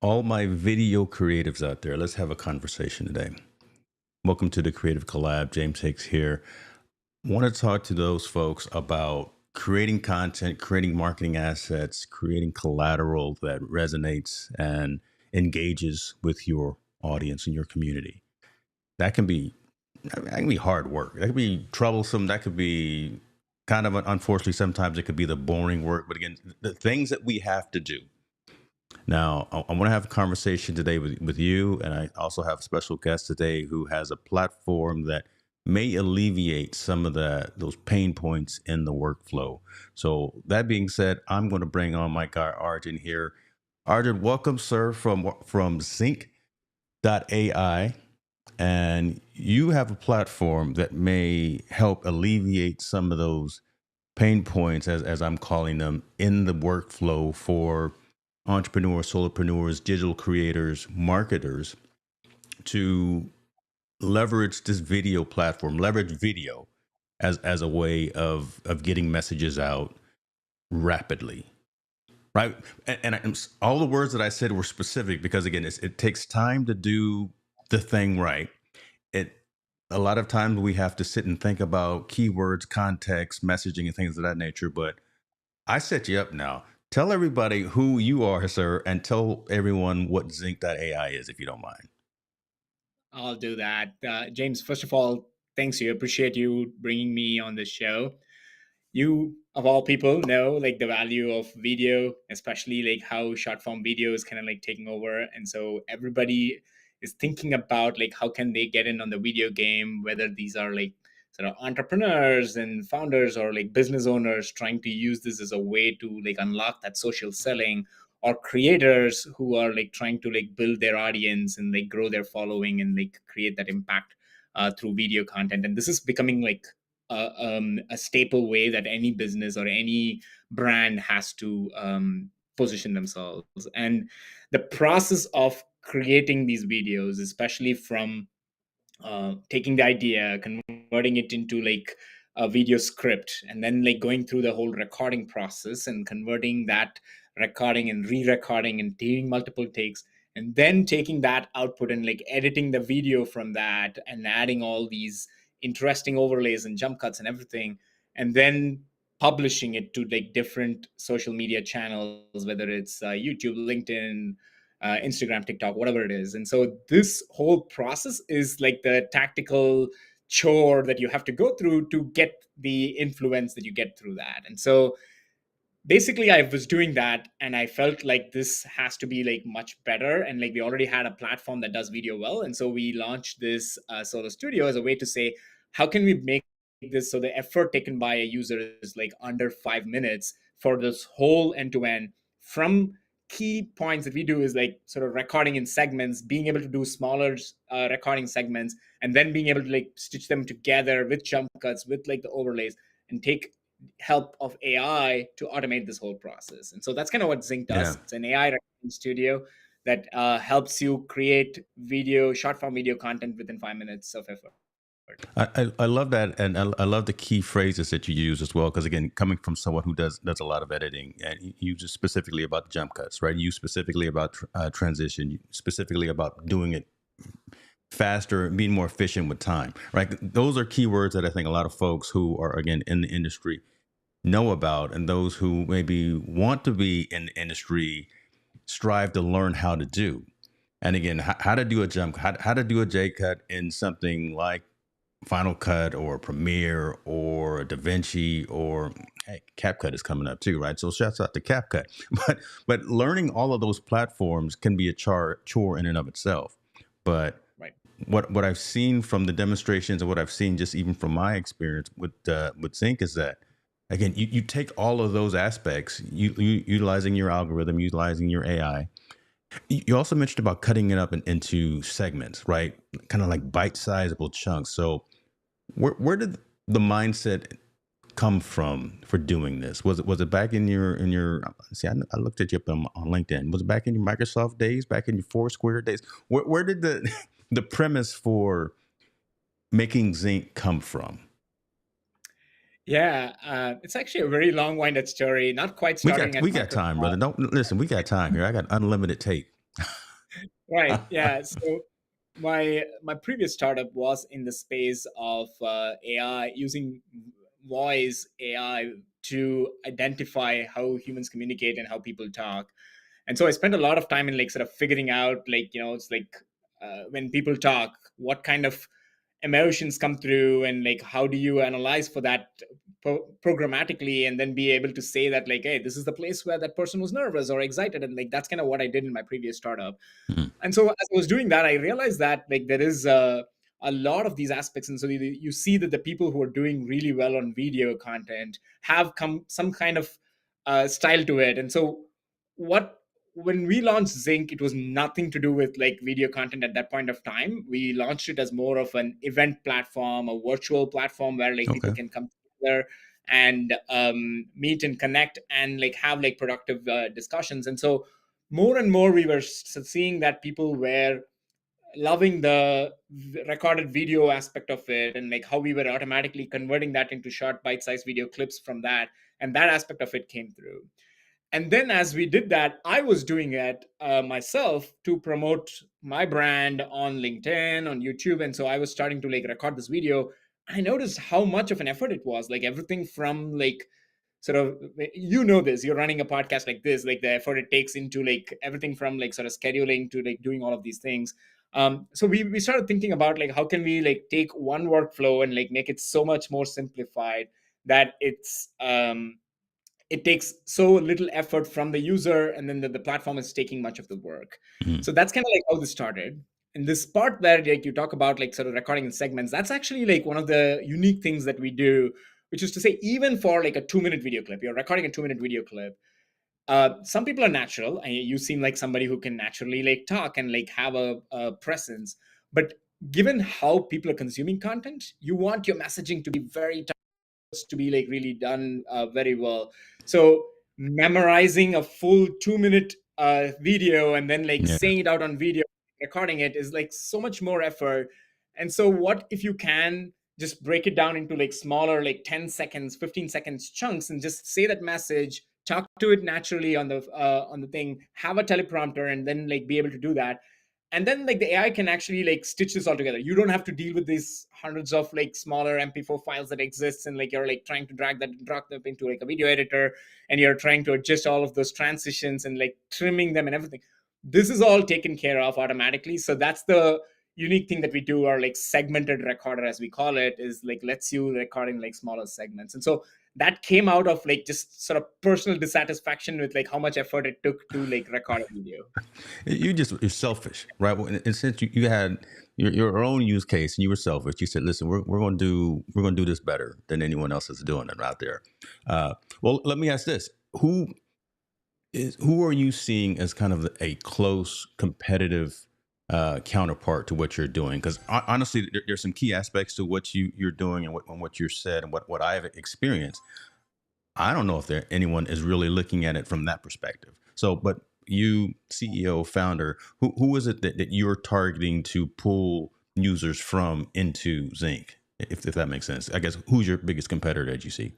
All my video creatives out there, let's have a conversation today. Welcome to the Creative Collab. James Hicks here. Want to talk to those folks about creating content, creating marketing assets, creating collateral that resonates and engages with your audience and your community. That can be hard work. That could be troublesome. That could be kind of unfortunately sometimes it could be the boring work. But again, the things that we have to do. Now, I want to have a conversation today with you, and I also have a special guest today who has a platform that may alleviate some of those pain points in the workflow. So that being said, I'm going to bring on my guy Arjun here. Arjun, welcome, sir, from Zync.AI, and you have a platform that may help alleviate some of those pain points, as I'm calling them, in the workflow for entrepreneurs, solopreneurs, digital creators, marketers to leverage this video platform, leverage video as a way of getting messages out rapidly. Right. All the words that I said were specific because again, it takes time to do the thing right. It A lot of times we have to sit and think about keywords, context, messaging, and things of that nature. But I set you up now. Tell everybody who you are, sir, and tell everyone what Zync.AI is, if you don't mind. I'll do that. James, first of all, thanks you. Appreciate you bringing me on this show. You, of all people, know like the value of video, especially like how short form video is kind of like taking over. And so everybody is thinking about like how can they get in on the video game, whether these are like sort of entrepreneurs and founders or like business owners trying to use this as a way to like unlock that social selling, or creators who are like trying to like build their audience and like grow their following and like create that impact through video content. And this is becoming like a staple way that any business or any brand has to position themselves. And the process of creating these videos, especially from taking the idea, converting it into like a video script, and then like going through the whole recording process and converting that recording and re-recording and doing multiple takes, and then taking that output and like editing the video from that and adding all these interesting overlays and jump cuts and everything, and then publishing it to like different social media channels, whether it's YouTube, LinkedIn, Instagram, TikTok, whatever it is. And so this whole process is like the tactical chore that you have to go through to get the influence that you get through that. And so basically I was doing that and I felt like this has to be like much better, and like we already had a platform that does video well, and so we launched this solo studio as a way to say how can we make this so the effort taken by a user is like under 5 minutes for this whole end to end. From key points that we do is like sort of recording in segments, being able to do smaller recording segments, and then being able to like stitch them together with jump cuts, with like the overlays, and take help of AI to automate this whole process. And so that's kind of what Zinc Yeah. does. It's an AI recording studio that helps you create video, short form video content within 5 minutes of effort. I love that, and I love the key phrases that you use as well. Because again, coming from someone who does a lot of editing, and you just specifically about the jump cuts, right? You specifically about transition, you specifically about doing it faster, being more efficient with time, right? Those are keywords that I think a lot of folks who are again in the industry know about, and those who maybe want to be in the industry strive to learn how to do. And again, how to do a jump, how to do a J cut in something like Final Cut or Premiere or DaVinci or hey, CapCut is coming up too, right? So shouts out to CapCut. But learning all of those platforms can be a chore in and of itself. But Right. what I've seen from the demonstrations and what I've seen just even from my experience with Sync is that again you take all of those aspects, you utilizing your algorithm, utilizing your AI. You also mentioned about cutting it up into segments, right? Kind of like bite-sizable chunks. So where did the mindset come from for doing this? Was it back in your see? I looked at you up on LinkedIn. Was it back in your Microsoft days? Back in your Foursquare days? Where did the the premise for making Zinc come from? Yeah, it's actually a very long winded story, not quite We starting got we at got time, Microsoft. brother. Don't listen. We got time here. I got unlimited tape. Right. Yeah. So my previous startup was in the space of AI, using voice AI to identify how humans communicate and how people talk. And so I spent a lot of time in like sort of figuring out, like, it's like, when people talk, what kind of emotions come through, and like how do you analyze for that programmatically, and then be able to say that, like, hey, this is the place where that person was nervous or excited. And like that's kind of what I did in my previous startup. Mhm. And so as I was doing that, I realized that like there is a lot of these aspects. And so you see that the people who are doing really well on video content have come some kind of style to it. And so what when we launched Zinc, it was nothing to do with like video content at that point of time. We launched it as more of an event platform, a virtual platform where like people Okay. can come together and meet and connect and like have like productive discussions. And so more and more we were seeing that people were loving the recorded video aspect of it, and like how we were automatically converting that into short bite-sized video clips from that, and that aspect of it came through. And then as we did that, I was doing it myself to promote my brand on LinkedIn, on YouTube. And so I was starting to like record this video. I noticed how much of an effort it was, like everything from like sort of, this, you're running a podcast like this, like the effort it takes into like everything from like sort of scheduling to like doing all of these things. So we started thinking about like how can we like take one workflow and like make it so much more simplified that it takes so little effort from the user, and then the platform is taking much of the work. Mhm. So that's kind of like how this started. And this part where like you talk about like sort of recording in segments, that's actually like one of the unique things that we do, which is to say, even for like a 2 minute video clip, you're recording a 2 minute video clip. Some people are natural, and you seem like somebody who can naturally like talk and like have a presence. But given how people are consuming content, you want your messaging to be very, to be like really done very well. So memorizing a full 2 minute video and then like Yeah. saying it out on video, recording it, is like so much more effort. And so what if you can just break it down into like smaller, like 10 seconds, 15 seconds chunks, and just say that message, talk to it naturally on the thing, have a teleprompter, and then like be able to do that. And then like the AI can actually like stitch this all together. You don't have to deal with these hundreds of like smaller MP4 files that exists, and like you're like trying to drag them into like a video editor, and you're trying to adjust all of those transitions and like trimming them and everything. This is all taken care of automatically. So that's the unique thing that we do. Our like segmented recorder, as we call it, is like lets you record in like smaller segments. And so that came out of like just sort of personal dissatisfaction with like how much effort it took to like record a video. You're selfish, right? Well, and since you had your own use case and you were selfish, you said, "Listen, we're going to do this better than anyone else is doing it out there." Well, let me ask this: who are you seeing as kind of a close competitive counterpart to what you're doing? Because honestly, there's some key aspects to what you're doing and what you're said and what I've experienced. I don't know if anyone is really looking at it from that perspective. So, but you, CEO, founder, who is it that you're targeting to pull users from into Zinc? If that makes sense. I guess who's your biggest competitor that you see?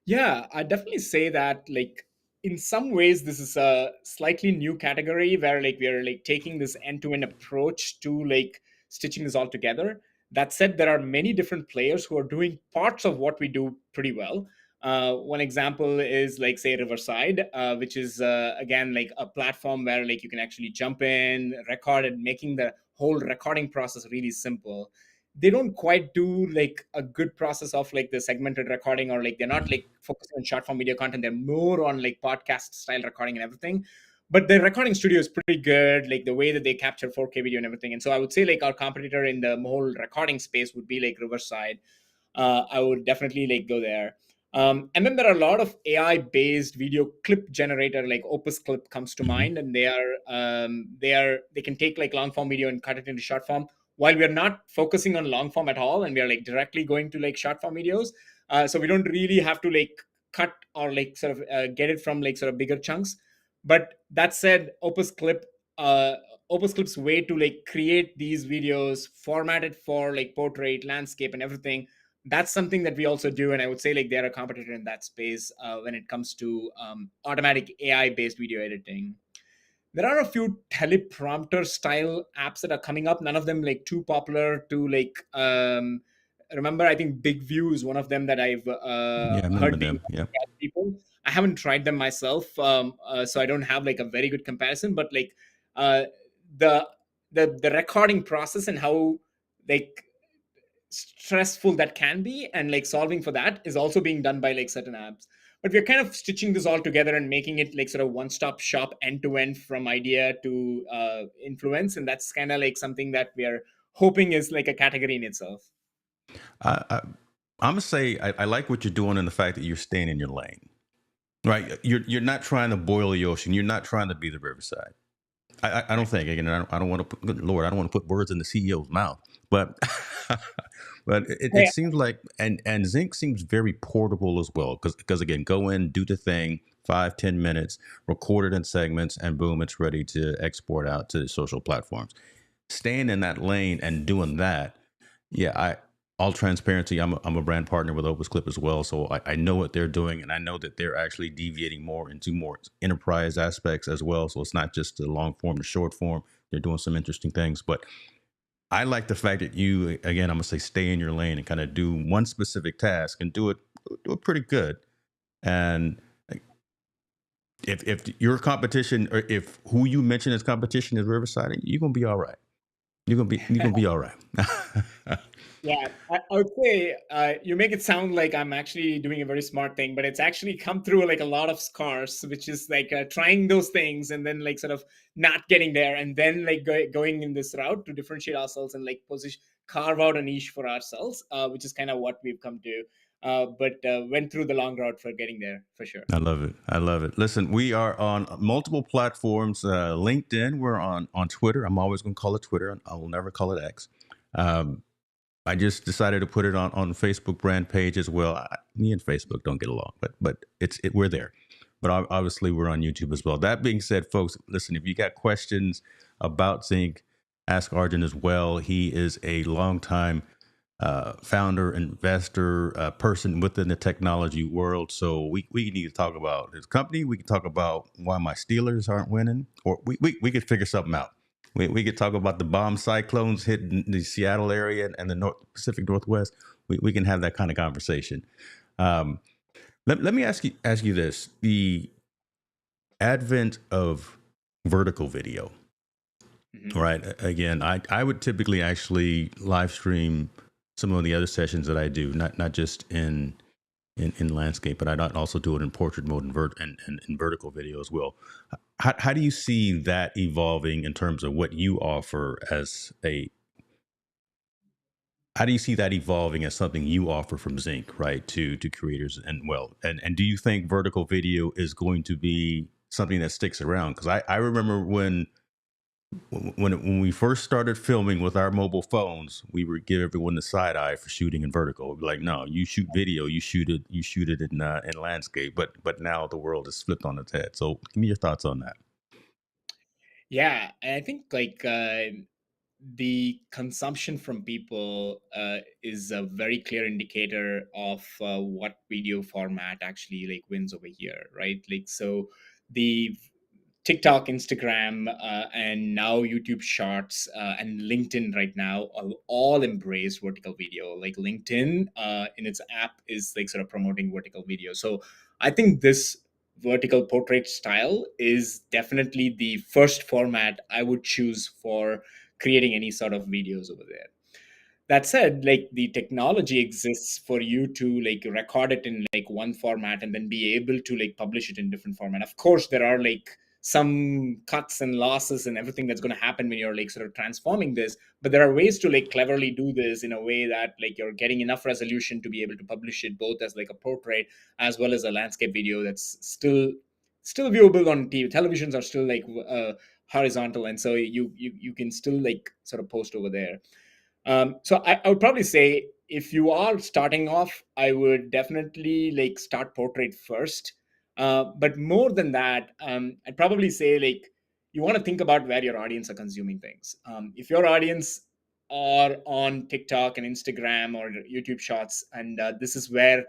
Yeah, I definitely say that like in some ways this is a slightly new category where like we are like taking this end-to-end approach to like stitching this all together. That said, there are many different players who are doing parts of what we do pretty well. One example is like say Riverside, which is again like a platform where like you can actually jump in, record, and making the whole recording process really simple. They don't quite do like a good process of like the segmented recording, or like they're not like focusing on short form video content. They're more on like podcast style recording and everything. But the recording studio is pretty good, like the way that they capture 4K video and everything. And so I would say like our competitor in the whole recording space would be like Riverside. I would definitely like go there. And then there are a lot of AI based video clip generator, like Opus Clip comes to Hmm. mind, and they can take like long form video and cut it into short form. While we're not focusing on long form at all, and we're like directly going to like short form videos, so we don't really have to like cut or like sort of get it from like sort of bigger chunks. But that said, uh, Opus Clip's way to like create these videos formatted for like portrait, landscape, and everything, that's something that we also do. And I would say like they're a competitor in that space when it comes to automatic AI based video editing. there are a few teleprompter style apps that are coming up. None of them like too popular to like remember. I think Big View is one of them that I've Yeah, I remember heard being them. used Yeah. by people. I haven't tried them myself, so I don't have like a very good comparison. But like uh, the the recording process and how like stressful that can be, and like solving for that is also being done by like certain apps. But we're kind of stitching this all together and making it like sort of one stop shop, end to end, from idea to influence. And that's kind of like something that we are hoping is like a category in itself. I, I'm gonna say I like what you're doing and the fact that you're staying in your lane. Right. You're not trying to boil the ocean. You're not trying to be the riverside. I don't Right. think. Again, I don't want to put, good Lord, I don't want to put words in the CEO's mouth. But but it Hey, seems like, and Zinc seems very portable as well. Because again, go in, do the thing, 5-10 minutes, record it in segments, and boom, it's ready to export out to social platforms. Staying in that lane and doing that, yeah, I all transparency. I'm a brand partner with Opus as well, so I know what they're doing, and I know that they're actually deviating more into more enterprise aspects as well. So it's not just the long form, the short form. They're doing some interesting things, but I like the fact that you, again, I'm gonna say, stay in your lane and kind of do one specific task and do it pretty good. And like, if your competition, or if who you mention as competition is Riverside, you're gonna be all right. You're gonna be all right. yeah, I would say you make it sound like I'm actually doing a very smart thing, but it's actually come through like a lot of scars, which is like trying those things and then like sort of not getting there, and then like going in this route to differentiate ourselves and like position, carve out a niche for ourselves, which is kind of what we've come to. But went through the long route for getting there for sure. I love it. I love it. Listen, we are on multiple platforms. LinkedIn. We're on Twitter. I'm always going to call it Twitter. I will never call it X. Um, I just decided to put it on Facebook brand page as well. Me and Facebook don't get along, but we're there. But obviously we're on YouTube as well. That being said, folks, listen, if you got questions about Zinc, ask Arjun as well. He is a longtime founder, investor, person within the technology world. So we need to talk about his company. We can talk about why my Steelers aren't winning, or we could figure something out. We could talk about the bomb cyclones hitting the Seattle area and the Pacific Northwest. We can have that kind of conversation. Um, let me ask you this: the advent of vertical video, Hmm. right? Again, I would typically actually live stream some of the other sessions that I do, not just in landscape, but I don't also do it in portrait mode and in vertical video as well. How do you see that evolving in terms of what you offer as a how do you see that evolving as something you offer from Zinc, right, to creators? And well, and do you think vertical video is going to be something that sticks around? Because I remember when we first started filming with our mobile phones, we would give everyone the side eye for shooting in vertical. We'd be like, no, you shoot video, you shoot it in landscape. But now the world is flipped on its head. So give me your thoughts on that. Yeah, and I think like the consumption from people is a very clear indicator of what video format actually like wins over here, right? Like so the TikTok, Instagram, and now YouTube Shorts and LinkedIn right now all embrace vertical video. Like LinkedIn in its app is like sort of promoting vertical video. So I think this vertical portrait style is definitely the first format I would choose for creating any sort of videos over there. That said, like the technology exists for you to like record it in like one format and then be able to like publish it in different format. Of course there are like some cuts and losses and everything that's going to happen when you're like sort of transforming this, but there are ways to like cleverly do this in a way that like you're getting enough resolution to be able to publish it both as like a portrait as well as a landscape video that's still viewable on TV. Televisions are still like horizontal, and so you can still like sort of post over there. So I would probably say if you are starting off, I would definitely like start portrait first. But more than that, I'd probably say like you want to think about where your audience are consuming things. If your audience are on TikTok and Instagram or YouTube Shorts, and this is where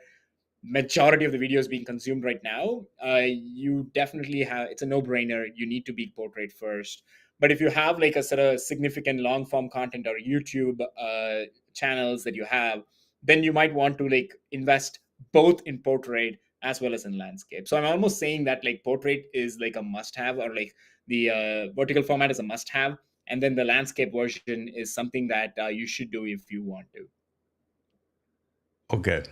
majority of the videos being consumed right now, you definitely have, it's a no-brainer, you need to be portrait first. But if you have like a sort of significant long form content or YouTube channels that you have, then you might want to like invest both in portrait as well as in landscape. So I'm almost saying that like portrait is like a must have, or like the vertical format is a must have, and then the landscape version is something that you should do if you want to. Okay.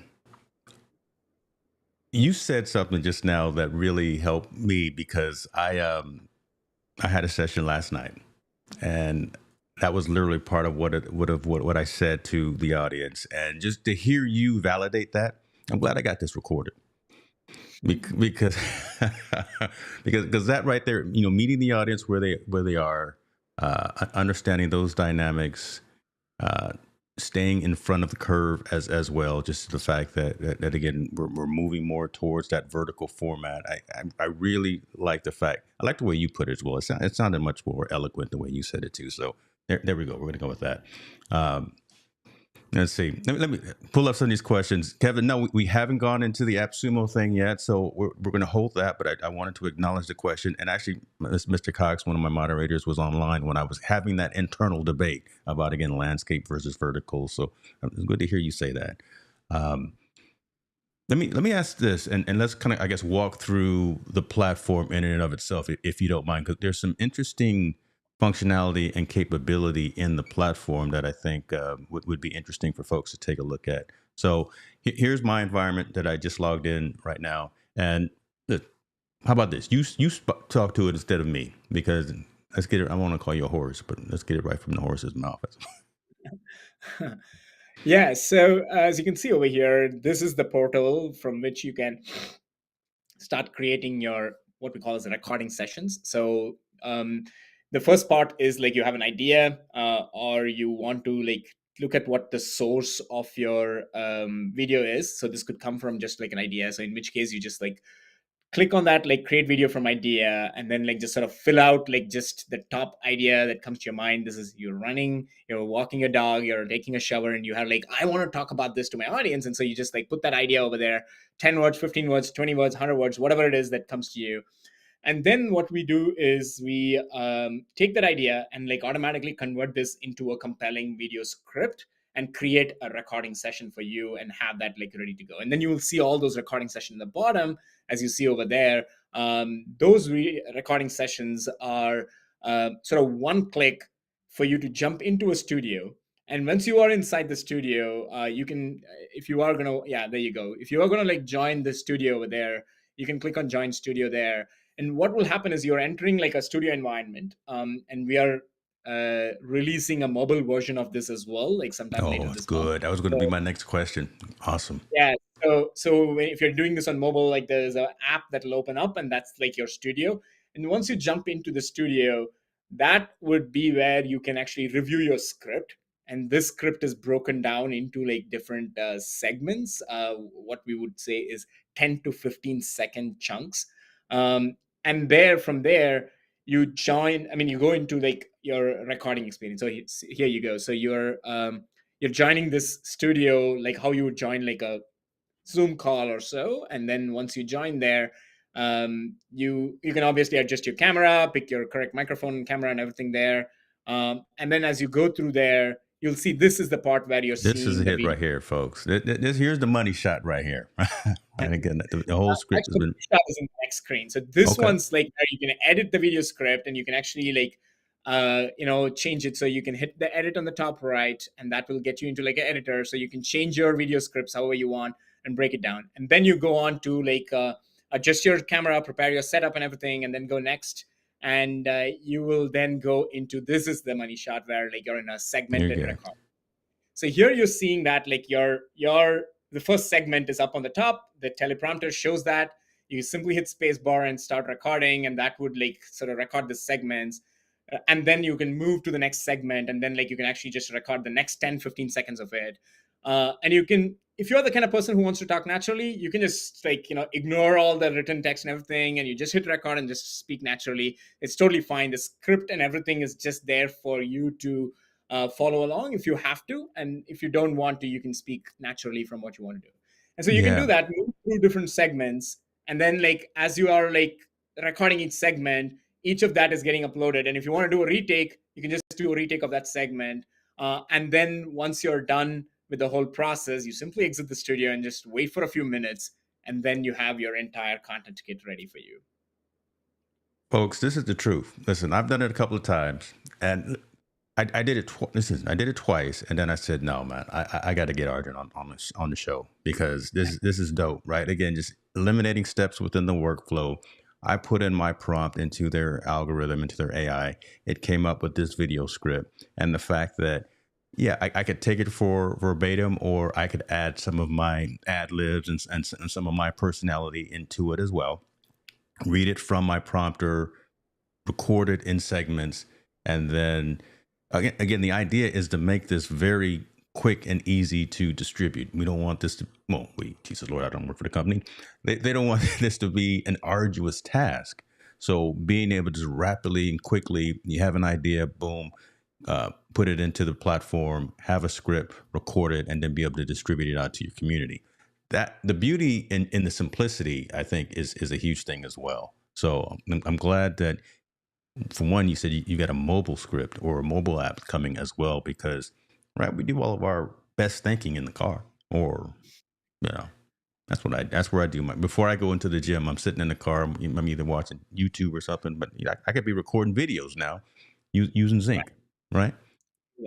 You said something just now that really helped me because I had a session last night, and that was literally part of what I said to the audience, and just to hear you validate that, I'm glad I got this recorded. Because because that right there, meeting the audience where they are, understanding those dynamics, uh, staying in front of the curve as well. Just the fact that again we're moving more towards that vertical format. I really like the fact. I like the way you put it as well. It sounded much more eloquent the way you said it too. So there we go. We're gonna go with that. Um, Let's see. Let me pull up some of these questions. Kevin, no, we haven't gone into the AppSumo thing yet, so we're going to hold that. But I wanted to acknowledge the question. And actually, Mr. Cox, one of my moderators, was online when I was having that internal debate about, again, landscape versus vertical. So it's good to hear you say that. Um, let me ask this, and let's kind of, I guess, walk through the platform in and of itself, if you don't mind, because there's some interesting functionality and capability in the platform that I think would be interesting for folks to take a look at. So here's my environment that I just logged in right now, and how about this? You talk to it instead of me, because let's get it. I want to call you a horse, but let's get it right from the horse's mouth. Yeah, so as you can see over here, this is the portal from which you can start creating your what we call as recording sessions. So the first part is like you have an idea, or you want to like look at what the source of your video is. So this could come from just like an idea. So in which case you just like click on that like create video from idea, and then like just sort of fill out like just the top idea that comes to your mind. This is you're running, you're walking your dog, you're taking a shower, and you have like, I want to talk about this to my audience. And so you just like put that idea over there, 10 words, 15 words, 20 words, 100 words, whatever it is that comes to you. And then what we do is we take that idea and like automatically convert this into a compelling video script and create a recording session for you and have that like ready to go. And then you will see all those recording sessions at the bottom, as you see over there. Those recording sessions are sort of one click for you to jump into a studio. And once you are inside the studio, you can, if you are gonna, yeah, there you go. If you are gonna like join the studio over there, you can click on join studio there. And what will happen is you're entering like a studio environment, and we are releasing a mobile version of this as well, like sometime Oh, later that's this month. good. That was going to So be my next question. Awesome. yeah. If you're doing this on mobile, like there's an app that'll open up, and that's like your studio. And once you jump into the studio, that would be where you can actually review your script. And this script is broken down into like different segments. What we would say is 10 to 15-second chunks. And there, from there, you join. I mean, you go into like your recording experience. So here you go. So you're joining this studio like how you would join like a Zoom call or so. And then once you join there, you can obviously adjust your camera, pick your correct microphone, camera, and everything there. And then as you go through there, you'll see this is the part where you're This is seeing a the hit video. right here, folks. Here's the money shot right here. And again, the whole script has Actually, been that is in the next screen. So this okay. one's like where you can edit the video script, and you can actually like change it. So you can hit the edit on the top right, and that will get you into like an editor. So you can change your video scripts however you want and break it down. And then you go on to like adjust your camera, prepare your setup and everything, and then go next. And you will then go into this is the money shot where like you're in a You're segmented good. record. So here you're seeing that like your the first segment is up on the top. The teleprompter shows that. You simply hit space bar and start recording, and that would like sort of record the segments. And then you can move to the next segment, and then like you can actually just record the next 10, 15 seconds of it. And you can, if you're the kind of person who wants to talk naturally, you can just like ignore all the written text and everything, and you just hit record and just speak naturally. It's totally fine. The script and everything is just there for you to follow along if you have to, and if you don't want to, you can speak naturally from what you want to do. And so you can do Yeah. that, move through different segments, and then like as you are like recording each segment, each of that is getting uploaded. And if you want to do a retake, you can just do a retake of that segment. And then once you're done with the whole process, you simply exit the studio and just wait for a few minutes, and then you have your entire content kit ready for you. Folks, this is the truth. Listen, I've done it a couple of times, and I did it. Listen, I did it twice, and then I said, "No, man, I got to get Arjun on the show because this is dope." Right? Again, just eliminating steps within the workflow. I put in my prompt into their algorithm, into their AI. It came up with this video script, and the fact that yeah, I could take it for verbatim, or I could add some of my ad libs and some of my personality into it as well. Read it from my prompter, record it in segments, and then again, the idea is to make this very quick and easy to distribute. We don't want this to, well, Jesus Lord, I don't work for the company. They don't want this to be an arduous task. So being able to rapidly and quickly, you have an idea, boom, put it into the platform, have a script, record it, and then be able to distribute it out to your community. That the beauty in the simplicity, I think, is a huge thing as well. So I'm glad that for one, you said you got a mobile script or a mobile app coming as well, because right, we do all of our best thinking in the car, or you know, that's where I do my before I go into the gym. I'm sitting in the car. I'm either watching YouTube or something, but I could be recording videos now using Right. Zync. Right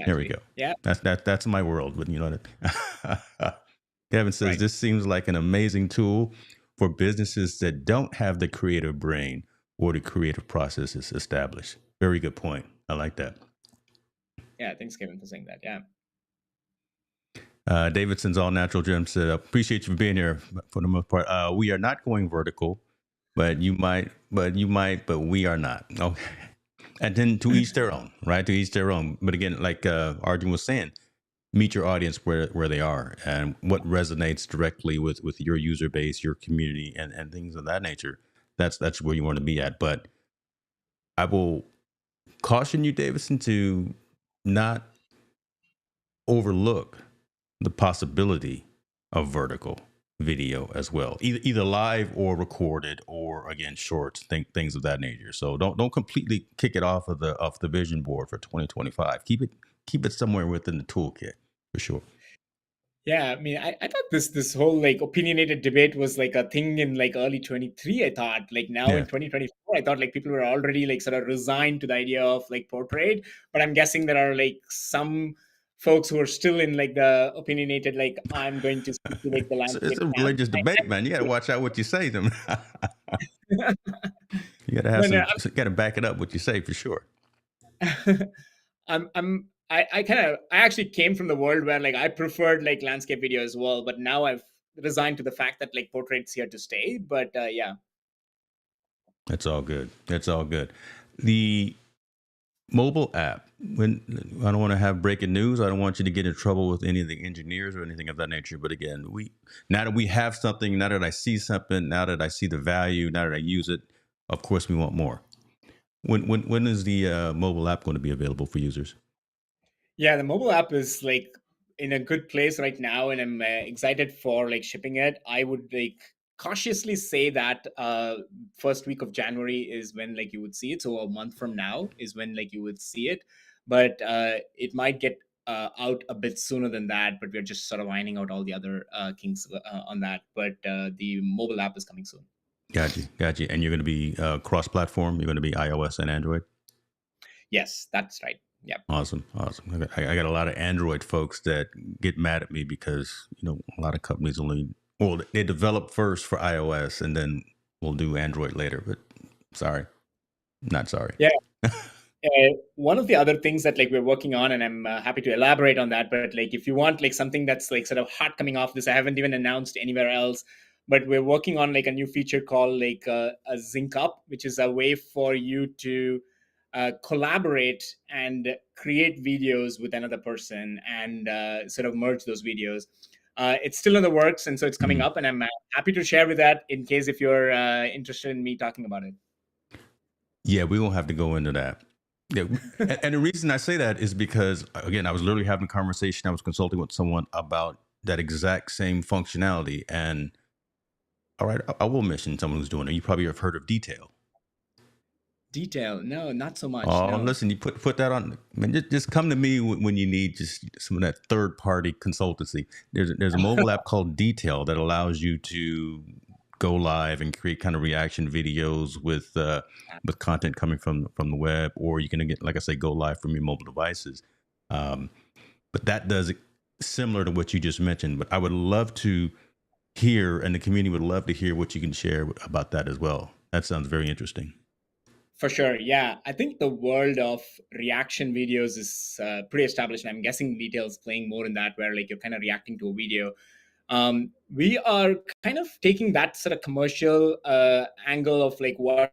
there we Exactly. go. Yeah. That's my world. But you know that Kevin says Right. this seems like an amazing tool for businesses that don't have the creative brain or the creative processes established. Very good point. I like that. Yeah. Thanks, Kevin, for saying that. Yeah. Davidson's All Natural Gym said, appreciate you for being here for the most part. We are not going vertical, but we are not. Okay. And then to each their own, right? To each their own. But again, like Arjun was saying, meet your audience where they are and what resonates directly with your user base, your community, and things of that nature. That's where you want to be at. But I will caution you, Davidson, to not overlook the possibility of vertical video as well, either live or recorded, or again shorts, things of that nature. So don't completely kick it off the vision board for 2025. Keep it somewhere within the toolkit for sure. Yeah, I mean, I thought this whole like opinionated debate was like a thing in like early 23. I thought like now in Yeah. 2024, I thought like people were already like sort of resigned to the idea of like portrait. But I'm guessing there are like some folks who are still in like the opinionated, like I'm going to stick to like the So it's landscape a camp. religious debate, man. You got to watch out what you say to them. You got to have No, no, some. You got to back it up what you say for sure. I actually came from the world where like I preferred like landscape video as well, but now I've resigned to the fact that like portrait's here to stay. But yeah. It's all good. It's all good. The mobile app. When I don't want to have breaking news, I don't want you to get in trouble with any of the engineers or anything of that nature. But again, we now that we have something, now that I see something, now that I see the value, now that I use it, of course we want more. When is the mobile app going to be available for users? Yeah, the mobile app is like in a good place right now, and I'm excited for like shipping it. I would like cautiously say that first week of January is when like you would see it. So a month from now is when like you would see it, but it might get out a bit sooner than that. But we're just sort of ironing out all the other kinks on that. But the mobile app is coming soon. Got you. And you're going to be cross-platform. You're going to be iOS and Android. Yes, that's right. Yeah. Awesome, awesome. I got a lot of Android folks that get mad at me because a lot of companies only they develop first for iOS and then we'll do Android later. But sorry, not sorry. Yeah. One of the other things that like we're working on, and I'm happy to elaborate on that, but like if you want like something that's like sort of hot coming off this, I haven't even announced anywhere else, but we're working on like a new feature called like a Zync Up, which is a way for you to collaborate and create videos with another person and sort of merge those videos. It's still in the works, and so it's coming Mhm. up, and I'm happy to share with that in case if you're interested in me talking about it. Yeah, we won't have to go into that. Yeah, and the reason I say that is because again, I was literally having a conversation. I was consulting with someone about that exact same functionality. And all right, I will mention someone who's doing it. You probably have heard of Detail. Detail? No, not so much. Oh, No. listen, you put that on. Man, just come to me when you need just some of that third party consultancy. There's a mobile app called Detail that allows you to go live and create kind of reaction videos with content coming from the web, or you can get, like I say, go live from your mobile devices. Um, but that does it similar to what you just mentioned. But I would love to hear, and the community would love to hear what you can share about that as well. That sounds very interesting. For sure. Yeah. I think the world of reaction videos is pretty established. And I'm guessing Details playing more in that, where like you're kind of reacting to a video. We are kind of taking that sort of commercial angle of like what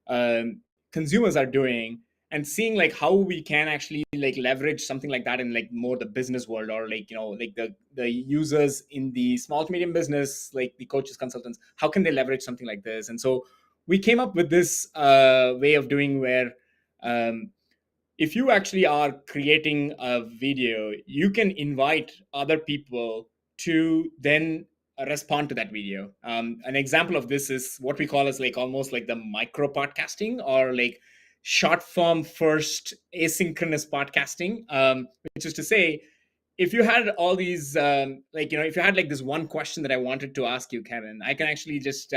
um, consumers are doing, and seeing like how we can actually like leverage something like that in like more the business world, or like like the users in the small to medium business, like the coaches, consultants, how can they leverage something like this. And so we came up with this way of doing where um, if you actually are creating a video, you can invite other people to then respond to that video. An example of this is what we call as like almost like the micro podcasting, or like short form first asynchronous podcasting, which is to say, if you had all these like if you had like this one question that I wanted to ask you, Kevin, I can actually just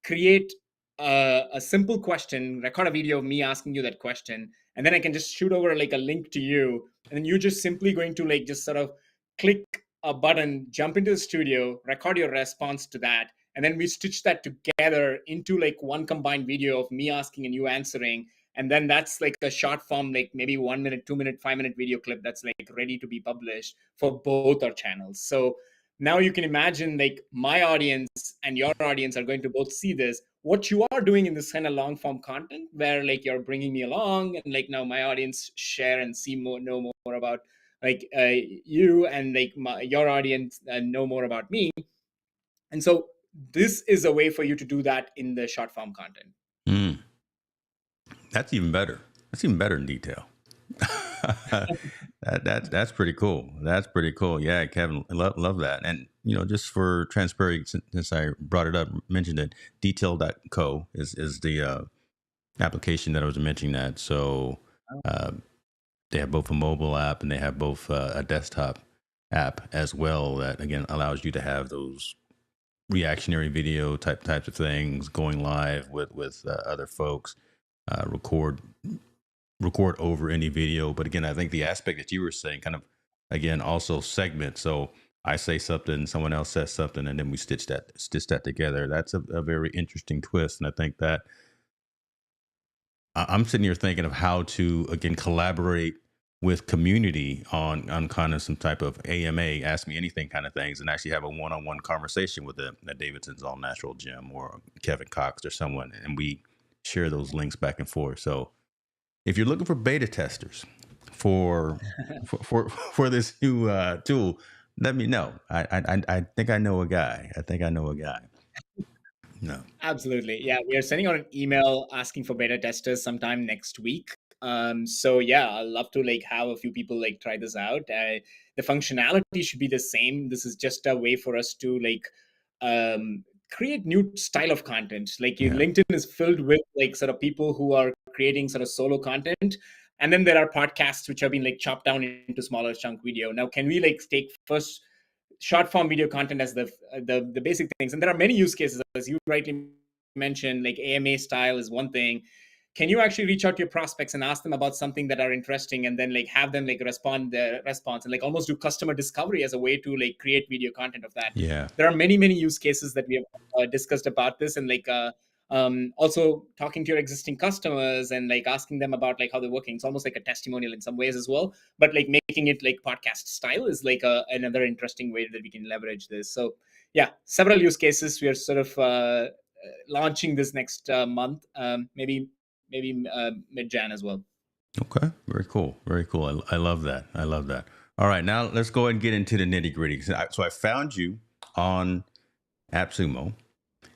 create a simple question, record a video of me asking you that question, and then I can just shoot over like a link to you, and then you're just simply going to like just sort of click a button, jump into the studio, record your response to that, and then we stitch that together into like one combined video of me asking and you answering. And then that's like a short form, like maybe 1 minute, 2 minute, 5 minute video clip that's like ready to be published for both our channels. So now you can imagine like my audience and your audience are going to both see this, what you are doing in this kind of long form content, where like you're bringing me along, and like now my audience share and see more, know more about like you, and like your audience know more about me. And so this is a way for you to do that in the short form content. Mm, that's even better. That's even better in Detail. That's pretty cool. That's pretty cool. Yeah, Kevin, love that. And just for transparency, since I brought it up, mentioned it, detail.co is the application that I was mentioning that. So uh, they have both a mobile app and they have both a desktop app as well. That again allows you to have those reactionary video types of things going live with other folks, record over any video. But again, I think the aspect that you were saying kind of, again, also segment. So I say something, someone else says something, and then we stitch that together. That's a very interesting twist. And I think that I'm sitting here thinking of how to, again, collaborate with community on kind of some type of AMA, ask me anything kind of things, and actually have a one-on-one conversation with the Davidson's All Natural Gym or Kevin Cox or someone, and we share those links back and forth. So if you're looking for beta testers for for this new tool, let me know. I think I know a guy. I think I know a guy. No. Absolutely. Yeah, we are sending out an email asking for beta testers sometime next week. So yeah, I'd love to like have a few people like try this out. The functionality should be the same. This is just a way for us to like create new style of content. Like Yeah. LinkedIn is filled with like sort of people who are creating sort of solo content, and then there are podcasts which have been like chopped down into smaller chunk video. Now, can we like take first short form video content as the basic things, and there are many use cases as you rightly mentioned, like AMA style is one thing. Can you actually reach out to your prospects and ask them about something that are interesting, and then like have them like respond the response, and like almost do customer discovery as a way to like create video content of that. Yeah. There are many use cases that we have discussed about this, and like also talking to your existing customers and like asking them about like how they're working. It's almost like a testimonial in some ways as well, but like making it like podcast style is like another interesting way that we can leverage this. So yeah, several use cases. We are sort of launching this next month, maybe mid Jan as well. Okay. Very cool. Very cool. I love that. I love that. All right. Now let's go ahead and get into the nitty gritty. So I found you on AppSumo,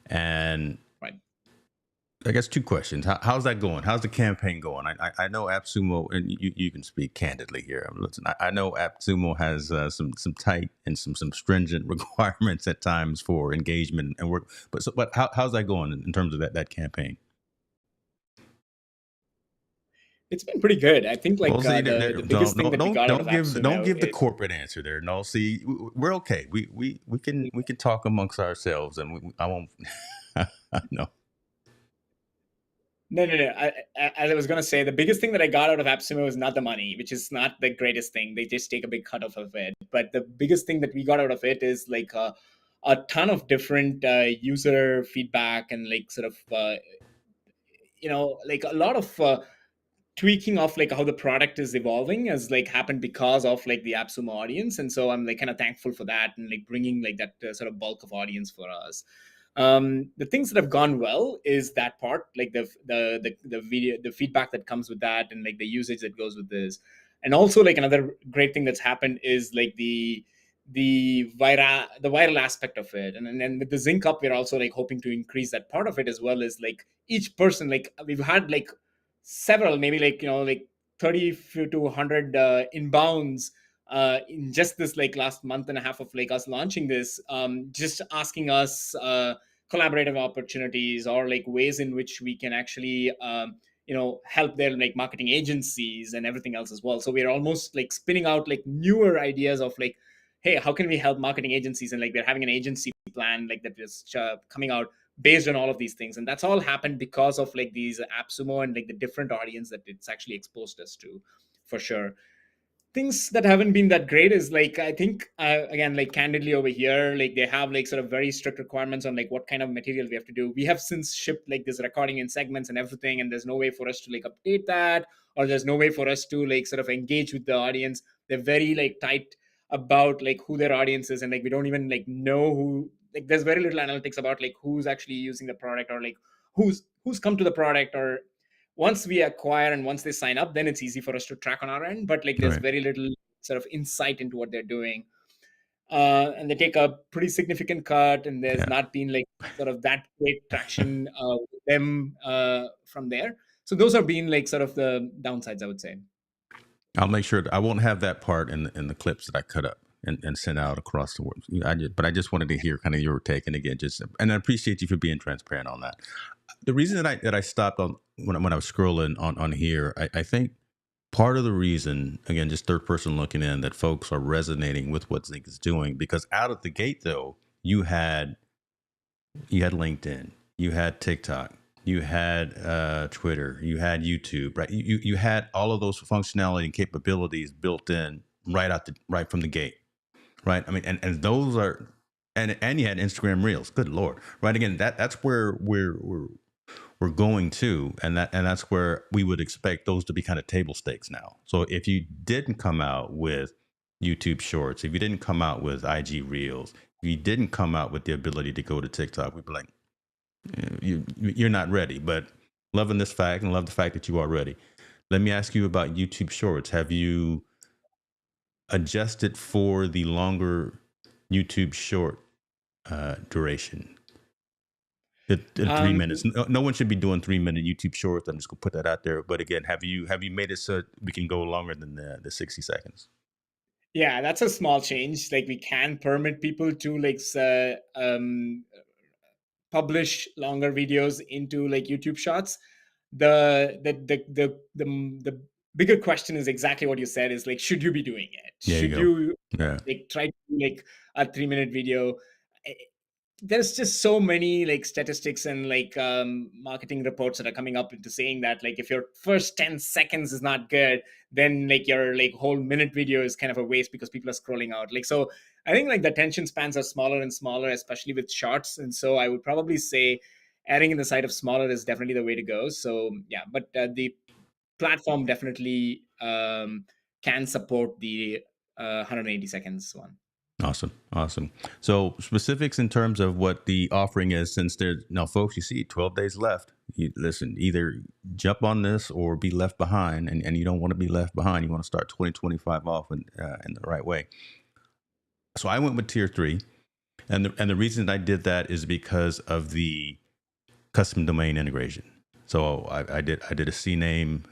and Right. I guess two questions. How's that going? How's the campaign going? I know AppSumo, and you can speak candidly here. Listen, I know AppSumo has some tight and some stringent requirements at times for engagement and work. But how's that going in terms of that campaign? It's been pretty good. I think Well, like see, the biggest thing that we got out of don't AppSumo give the is corporate answer there. No, see, we're okay. We can talk amongst ourselves, and I won't. No, no, no, no. As I was gonna say, the biggest thing that I got out of AppSumo is not the money, which is not the greatest thing. They just take a big cut off of it. But the biggest thing that we got out of it is like a ton of different user feedback and like sort of like a lot of tweaking of like how the product is evolving has like happened because of like the AppSumo audience, and so I'm like kind of thankful for that and like bringing like that sort of bulk of audience for us. The things that have gone well is that part, like the video, the feedback that comes with that, and like the usage that goes with this. And also like another great thing that's happened is like the viral aspect of it. And then with the Zinc Up, we're also like hoping to increase that part of it as well. As like each person, like we've had like several, maybe like like 30 to 100 inbounds in just this like last month and a half of like us launching this, just asking us collaborative opportunities or like ways in which we can actually help their like marketing agencies and everything else as well. So we're almost like spinning out like newer ideas of like, hey, how can we help marketing agencies? And like we're having an agency plan like that is coming out based on all of these things, and that's all happened because of like these AppSumo and like the different audience that it's actually exposed us to, for sure. Things that haven't been that great is like, I think again, like candidly over here, like they have like sort of very strict requirements on like what kind of material we have to do. We have since shipped like this recording in segments and everything, and there's no way for us to like update that, or there's no way for us to like sort of engage with the audience. They're very like tight about like who their audience is, and like we don't even like know who, like there's very little analytics about like who's actually using the product, or like who's come to the product. Or once we acquire and once they sign up, then it's easy for us to track on our end, but like there's right? very little sort of insight into what they're doing. And they take a pretty significant cut, and there's Yeah. not been like sort of that great traction with them from there. So those are being like sort of the downsides, I would say. I'll make sure I won't have that part in the clips that I cut up and sent out across the world. But I just wanted to hear kind of your take, and again, just and I appreciate you for being transparent on that. The reason that I stopped on when I was scrolling on here, I think part of the reason, again, just third person looking in, that folks are resonating with what Zinc is doing, because out of the gate though, you had LinkedIn, you had TikTok, you had Twitter, you had YouTube, right? You had all of those functionality and capabilities built in right from the gate, right? I mean, and those are, and you had Instagram Reels. Good lord, right? Again, that's where we're going to, and that's where we would expect those to be kind of table stakes now. So if you didn't come out with YouTube Shorts, if you didn't come out with IG Reels, if you didn't come out with the ability to go to TikTok, we'd be like, you're not ready. But loving this fact and love the fact that you are ready. Let me ask you about YouTube Shorts. Have you adjusted for the longer YouTube Short duration? In three um, minutes. No one should be doing 3 minute YouTube shorts. I'm just gonna put that out there. But again, have you made it so we can go longer than the 60 seconds? yeah, that's a small change. Like we can permit people to like publish longer videos into like YouTube Shorts. The bigger question is exactly what you said, is like, should you be doing it? There you Should go. you Yeah. like try to do like a 3 minute video? Eh, There's just so many like statistics and like marketing reports that are coming up into saying that like if your first 10 seconds is not good, then like your like whole minute video is kind of a waste because people are scrolling out. Like, so I think like the attention spans are smaller and smaller, especially with shorts. And so I would probably say adding in the side of smaller is definitely the way to go. So yeah, but the platform definitely can support the 180 seconds one. Awesome. Awesome. So specifics in terms of what the offering is, since there's now, folks, you see 12 days left. You listen, either jump on this or be left behind, and you don't want to be left behind. You want to start 2025 off in the right way. So I went with tier three. And the reason I did that is because of the custom domain integration. So I did a CNAME.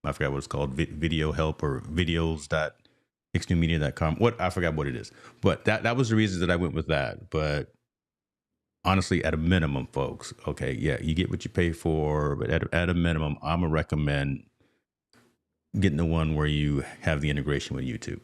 I forgot what it's called, Video Help or videos.xnewmedia.com. What I forgot what it is, but that was the reason that I went with that. But honestly, at a minimum, folks, okay, yeah, you get what you pay for, but at a minimum, I'm gonna recommend getting the one where you have the integration with YouTube.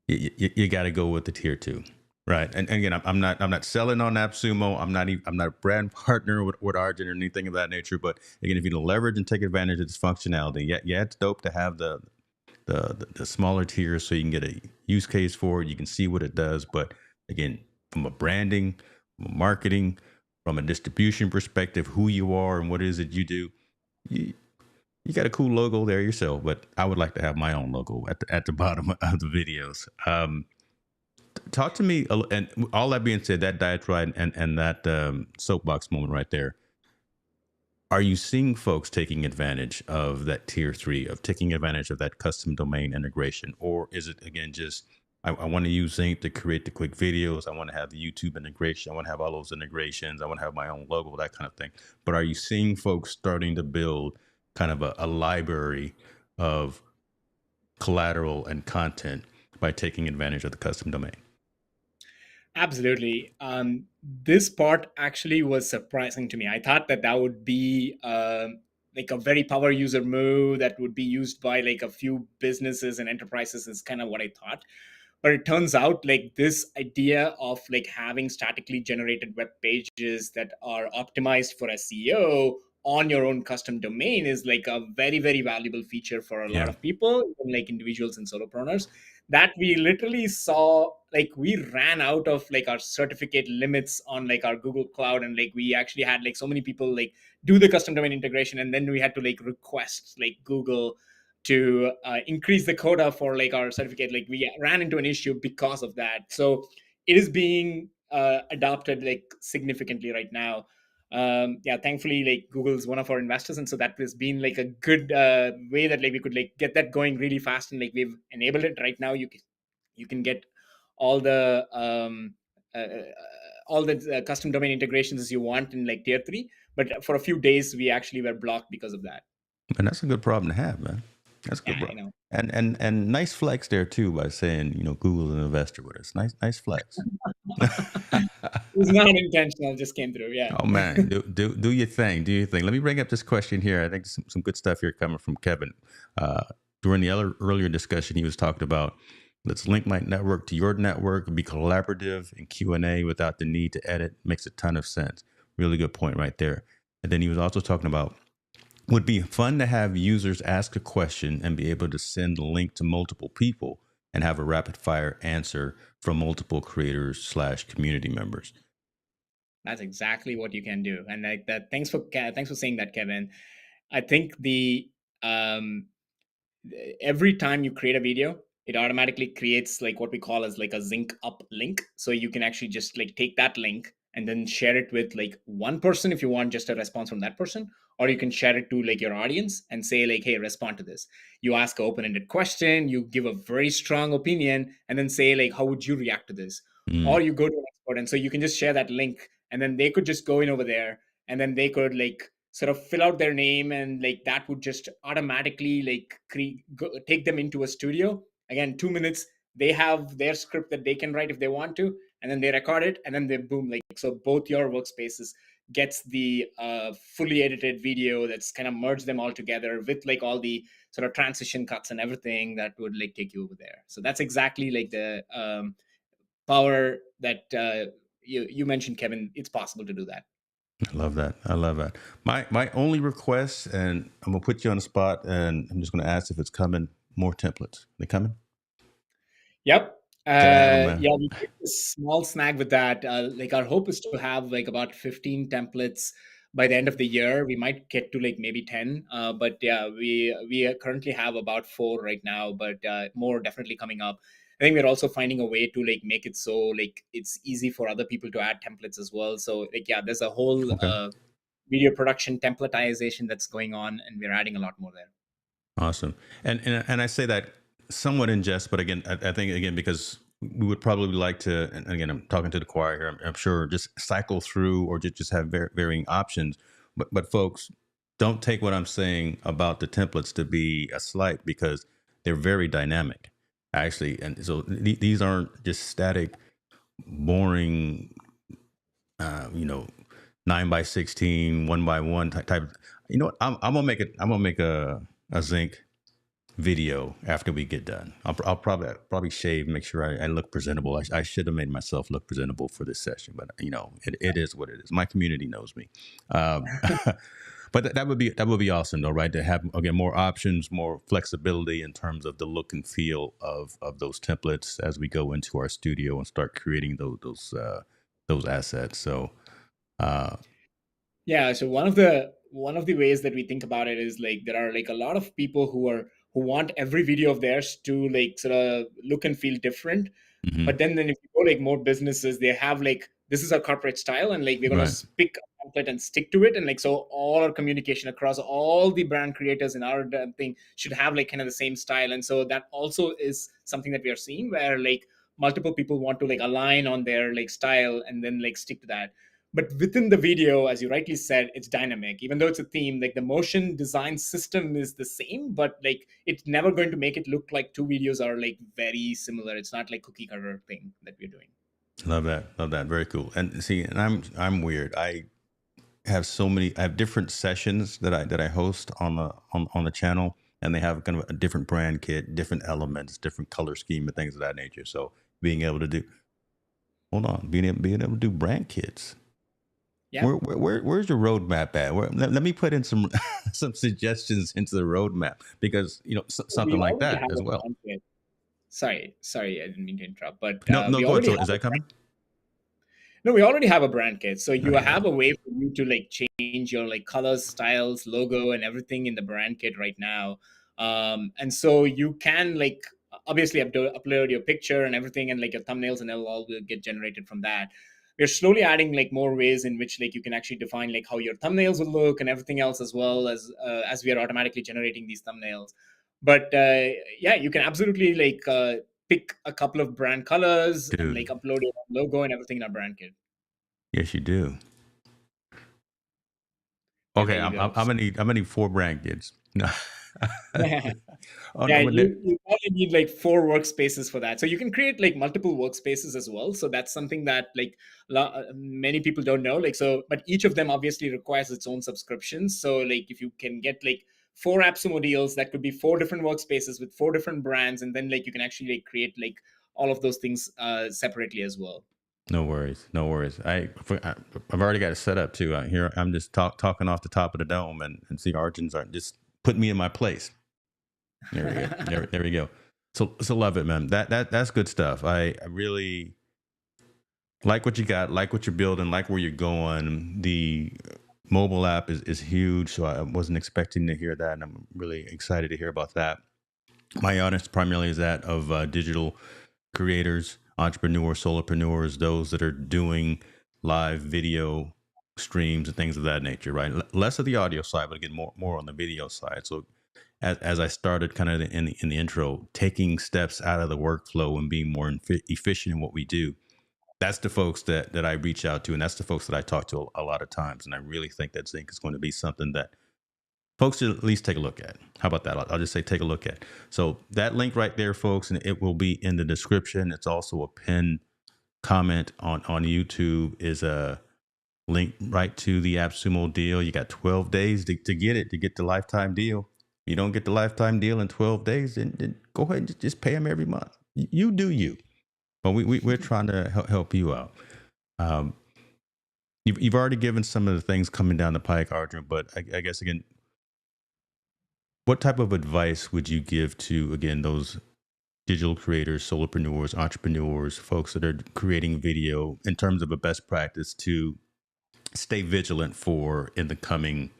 You got to go with the tier two, right? And again, I'm not selling on AppSumo. I'm not a brand partner with Arjun or anything of that nature. But again, if you can leverage and take advantage of this functionality, yeah, it's dope to have the smaller tiers so you can get a use case for it. You can see what it does. But again, from a branding, from a marketing, from a distribution perspective, who you are and what it is that you do, you, you got a cool logo there yourself, but I would like to have my own logo at the bottom of the videos. Talk to me, and all that being said, that diatribe and that soapbox moment right there. Are you seeing folks taking advantage of that tier three, of taking advantage of that custom domain integration, or is it again just I want to use Zync to create the quick videos. I want to have the YouTube integration. I want to have all those integrations. I want to have my own logo, that kind of thing. But are you seeing folks starting to build kind of a library of collateral and content by taking advantage of the custom domain? Absolutely. This part actually was surprising to me. I thought that that would be like a very power user move that would be used by like a few businesses and enterprises, is kind of what I thought. But it turns out like this idea of like having statically generated web pages that are optimized for SEO on your own custom domain is like a very, very valuable feature for a lot Yeah. of people, even like individuals and solopreneurs, that we literally saw like we ran out of like our certificate limits on like our Google Cloud, and like we actually had like so many people like do the custom domain integration, and then we had to like request like Google to increase the quota for like our certificate. Like we ran into an issue because of that. So it is being adopted like significantly right now. Yeah, thankfully like Google's one of our investors, and so that has been like a good way that like we could like get that going really fast, and like we've enabled it right now. You can get all the custom domain integrations as you want in like tier 3, but for a few days we actually were blocked because of that. And that's a good problem to have, man. That's a Yeah, good I problem. know. And nice flex there too by saying, Google's an investor with us. Nice flex. It was not intentional, just came through. Yeah. Oh man, do your thing. Do your thing. Let me bring up this question here. I think some good stuff here coming from Kevin. Uh, During the earlier discussion, he was talking about let's link my network to your network, be collaborative and Q&A without the need to edit. Makes a ton of sense. Really good point right there. And then he was also talking about would be fun to have users ask a question and be able to send the link to multiple people and have a rapid fire answer from multiple creators slash community members. That's exactly what you can do, and like that. Thanks for saying that, Kevin. I think the um, every time you create a video, it automatically creates like what we call as like a Zync up link. So you can actually just like take that link and then share it with like one person if you want just a response from that person, or you can share it to like your audience and say like, hey, respond to this. You ask an open-ended question, you give a very strong opinion, and then say like, how would you react to this? Or Mm, you go to an expert, and so you can just share that link, and then they could just go in over there, and then they could like sort of fill out their name, and like that would just automatically like take them into a studio. Again, 2 minutes, they have their script that they can write if they want to, and then they record it, and then they boom, like so both your workspaces gets the fully edited video that's kind of merged them all together with like all the sort of transition cuts and everything that would like take you over there. So that's exactly like the power that you mentioned, Kevin. It's possible to do that. I love that. I love that. My only request, and I'm gonna put you on the spot, and I'm just gonna ask if it's coming. More templates. They coming? Yep. Gotta have them, man. Yeah, we take a small snag with that. Like our hope is to have like about 15 templates by the end of the year. We might get to like maybe 10. But yeah, we currently have about 4 right now, but more definitely coming up. I think we're also finding a way to like make it so like it's easy for other people to add templates as well. So like yeah, there's a whole Okay. video production templatization that's going on, and we're adding a lot more there. Awesome. And I say that somewhat in jest, but again, I think again because we would probably like to, and again, I'm talking to the choir here. I'm sure just cycle through or just have varying options. But folks, don't take what I'm saying about the templates to be a slight because they're very dynamic, actually. And so these aren't just static, boring, you know, 9 by 16, 1 by 1 type. You know what? I'm gonna make it. I'm gonna make a zinc video after we get done. I'll probably shave, make sure I look presentable. I should have made myself look presentable for this session, but you know, it is what it is. My community knows me. Um, but that would be awesome, though, right? To have again more options, more flexibility in terms of the look and feel of those templates as we go into our studio and start creating those assets. So uh, Yeah, so one of the ways that we think about it is like there are like a lot of people who want every video of theirs to like sort of look and feel different. mhm, But then if you go like more businesses, they have like this is our corporate style, and like we're gonna right, pick a template and stick to it, and like so all our communication across all the brand creators in our thing should have like kind of the same style, and so that also is something that we are seeing where like multiple people want to like align on their like style and then like stick to that. But within the video, as you rightly said, it's dynamic. Even though it's a theme, like the motion design system is the same, but like it's never going to make it look like two videos are like very similar. It's not like cookie cutter thing that we're doing. love that, very cool. And see, and I'm weird. I have different sessions that I host on the channel, and they have kind of a different brand kit, different elements, different color scheme, and things of that nature. So being able to do hold on, being able to do brand kits. Yeah. Where's your roadmap at? Let me put in some some suggestions into the roadmap because you know We something like already that have as a well. brand kit. Sorry, I didn't mean to interrupt, but No, no, we go ahead. already So have is a that coming? No, we already have a brand kit. So you Okay, got have it. a way for you to like change your like colors, styles, logo, and everything in the brand kit right now. And so you can like obviously upload your picture and everything, and like your thumbnails, and it'll all will get generated from that. We're slowly adding like more ways in which like you can actually define like how your thumbnails will look and everything else, as we are automatically generating these thumbnails. But yeah, you can absolutely like pick a couple of brand colors and like Dude, upload your logo and everything in our brand kit. yes, you do. Yeah, there Okay, you go. I'm gonna need 4 brand kits. No. Oh Yeah, no, you only need like four workspaces for that. So you can create like multiple workspaces as well. So that's something that like many people don't know. Like so, but each of them obviously requires its own subscriptions. So like if you can get like four AppSumo deals, that could be four different workspaces with four different brands, and then like you can actually like create like all of those things separately as well. no worries, no worries. I've already got it set up too. Here I'm just talking off the top of the dome, and see Arjun's aren't just put me in my place. There we go. There we go. So love it, man. That's good stuff. I really like what you got, like what you're building, like where you're going. The mobile app is huge, so I wasn't expecting to hear that, and I'm really excited to hear about that. My audience primarily is that of digital creators, entrepreneurs, solopreneurs, those that are doing live video streams and things of that nature, right? Less of the audio side, but again, more on the video side. So as I started kind of in the intro, taking steps out of the workflow and being more efficient in what we do, that's the folks that I reach out to, and that's the folks that I talk to a lot of times. And I really think that Zinc is going to be something that folks should at least take a look at. How about that? I'll just say take a look at. So that link right there, folks, and it will be in the description. It's also a pinned comment on YouTube. Is a link right to the AppSumo deal. You got 12 days to get it, to get the lifetime deal. You don't get the lifetime deal in 12 days, then go ahead and just pay them every month. You do you. But we're trying to help you out. Um, you've already given some of the things coming down the pike, Arjun, but I guess, again, what type of advice would you give to, again, those digital creators, solopreneurs, entrepreneurs, folks that are creating video in terms of a best practice to stay vigilant for in the coming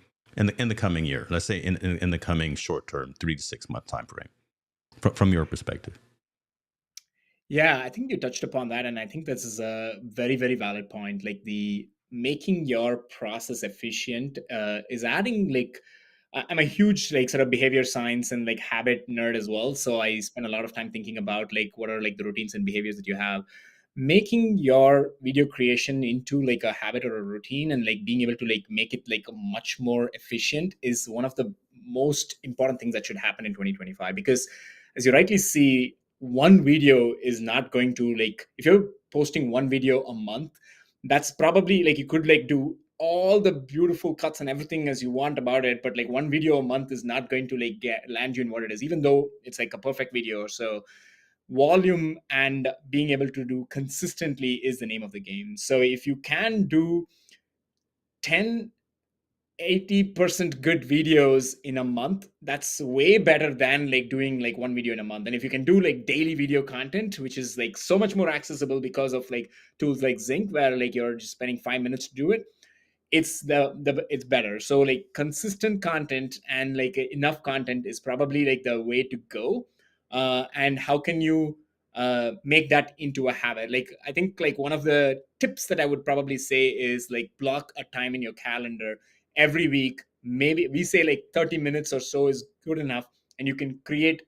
year, let's say in the coming short term 3 to 6 month time frame, from your perspective? Yeah, I think you touched upon that, and I think this is a very, very valid point. Like the making your process efficient is adding like I'm a huge like sort of behavior science and like habit nerd as well. So I spend a lot of time thinking about like what are like the routines and behaviors that you have. Making your video creation into like a habit or a routine and like being able to like make it like much more efficient is one of the most important things that should happen in 2025. Because as you rightly see, one video is not going to like, if you're posting one video a month, that's probably like you could like do all the beautiful cuts and everything as you want about it, but like one video a month is not going to like land you in what it is, even though it's like a perfect video. So volume and being able to do consistently is the name of the game. So if you can do 10, 80% good videos in a month, that's way better than like doing like one video in a month. And if you can do like daily video content, which is like so much more accessible because of like tools like Zinc, where like you're just spending 5 minutes to do it, it's better. So like consistent content and like enough content is probably like the way to go. And how can you make that into a habit? Like I think like one of the tips that I would probably say is like block a time in your calendar every week. Maybe we say like 30 minutes or so is good enough, and you can create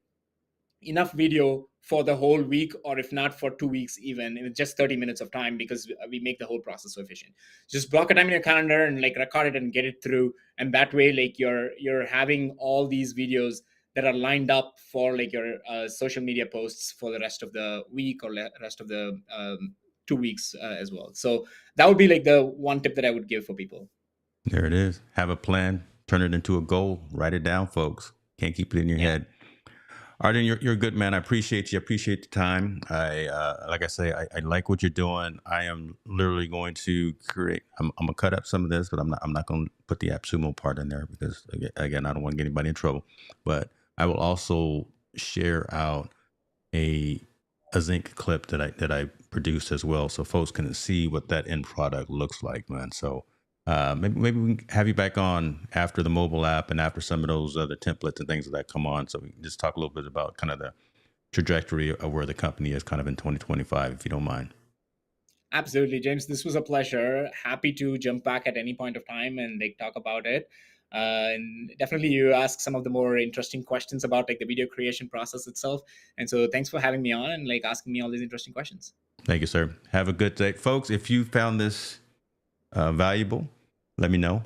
enough video for the whole week, or if not for 2 weeks even, in just 30 minutes of time, because we make the whole process so efficient. Just block a time in your calendar and like record it and get it through, and that way like you're having all these videos that are lined up for like your social media posts for the rest of the week, or rest of the 2 weeks as well. So that would be like the one tip that I would give for people. There it is. Have a plan, turn it into a goal, write it down, folks. Can't keep it in your Yeah, head. Arjun, you're a good man. I appreciate you. I appreciate the time. Like I say, I like what you're doing. I am literally going to create. I'm gonna cut up some of this, but I'm not going to put the AppSumo part in there because again, I don't want to get anybody in trouble. But I will also share out a Zinc clip that I produced as well, so folks can see what that end product looks like, man. So maybe we can have you back on after the mobile app and after some of those other templates and things that come on, so we can just talk a little bit about kind of the trajectory of where the company is kind of in 2025, if you don't mind. absolutely, James. This was a pleasure. Happy to jump back at any point of time and like talk about it. And definitely, you ask some of the more interesting questions about like the video creation process itself. And so, thanks for having me on and like asking me all these interesting questions. Thank you, sir. Have a good day, folks. If you found this valuable, let me know.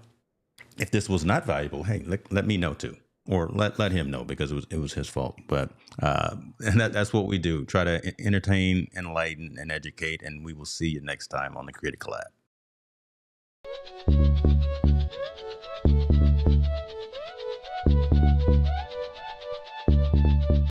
If this was not valuable, hey, let me know too, or let him know, because it was his fault. But and that's what we do: try to entertain, enlighten, and educate. And we will see you next time on the Creative Collab.